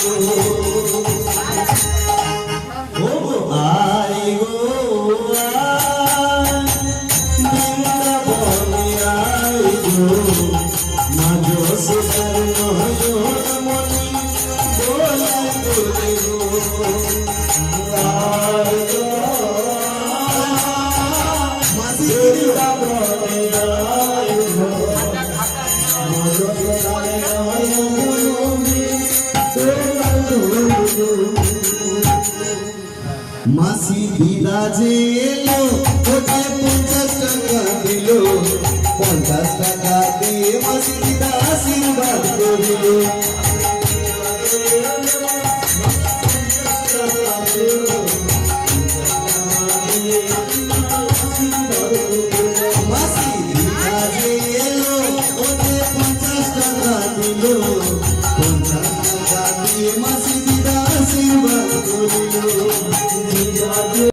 O I go বৃন্দাবনে I go মাঝ সুন্দর নয়ন মনি বলে বলে গো আই গো বৃন্দাবনে আই গো মাঝ সুন্দর নয়ন মনি মাসি বিরাজে এলো ওকে 50 টাকা দিল 50 টাকা দিয়ে মাসি দিদা আশীর্বাদ করিল মাসি বিরাজে এলো ওকে 50 টাকা দিল 50 টাকা দিয়ে মাসি দিদা আশীর্বাদ করিল